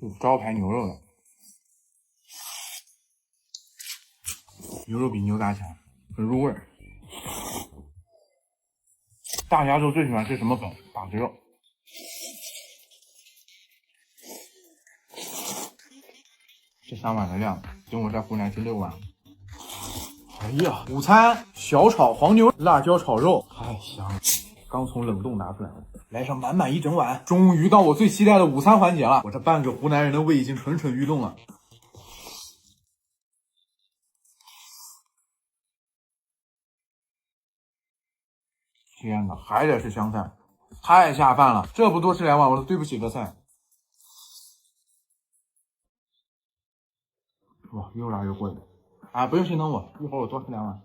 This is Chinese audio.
有招牌牛肉的，牛肉比牛杂强，很入味儿。大家都最喜欢吃什么粉？打汁肉。这3碗的量，等我在湖南吃6碗。哎呀，午餐小炒黄牛、辣椒炒肉，太香了！刚从冷冻拿出来的，来上满满1整碗。终于到我最期待的午餐环节了，我这半个湖南人的胃已经蠢蠢欲动了。天哪，还得是香菜，太下饭了！这不多吃2碗，我都对不起这菜。哇，越来越贵了。啊，不用心疼我，一会儿我多吃2碗。